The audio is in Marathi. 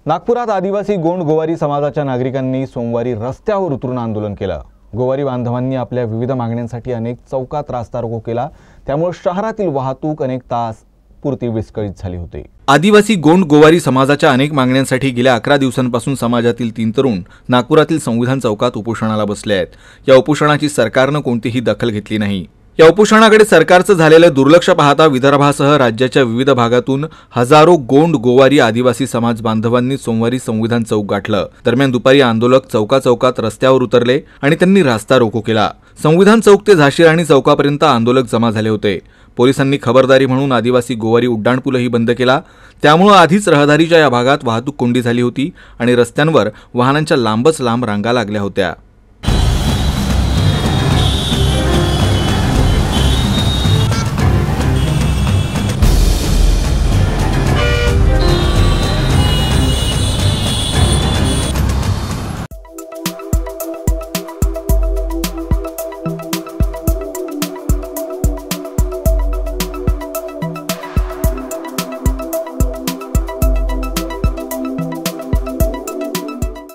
नागपुरात आदिवासी गोंड गोवारी समाजाच्या नागरिकांनी सोमवारी रस्त्यावर उतरून आंदोलन केलं। गोवारी बांधवांनी आपल्या विविध मागण्यांसाठी अनेक चौकात रास्ता रोको केला, त्यामुळे शहरातील वाहतूक अनेक तास पुरती विस्कळीत झाली होती। आदिवासी गोंड गोवारी समाजाच्या अनेक मागण्यांसाठी गेल्या 11 दिवसांपासून समाजातील 3 तरुण नागपुरातील संविधान चौकात उपोषणाला बसले आहेत। या उपोषणाची सरकारने कोणतीही दखल घेतली नाही। या उपोषणाकडे सरकारचं झालेलं दुर्लक्ष पाहता विदर्भासह राज्याच्या विविध भागातून हजारो गोंड गोवारी आदिवासी समाज बांधवांनी सोमवारी संविधान चौक गाठलं। दरम्यान दुपारी आंदोलक चौकात रस्त्यावर उतरले आणि त्यांनी रास्ता रोको केला। संविधान चौक ते झाशी राणी चौकापर्यंत आंदोलक जमा झाले होते। पोलिसांनी खबरदारी म्हणून आदिवासी गोवारी उड्डाणपूलही बंद केला, त्यामुळे आधीच रहदारीच्या या भागात वाहतूक कोंडी झाली होती आणि रस्त्यांवर वाहनांच्या लांबच लांब रांगा लागल्या होत्या।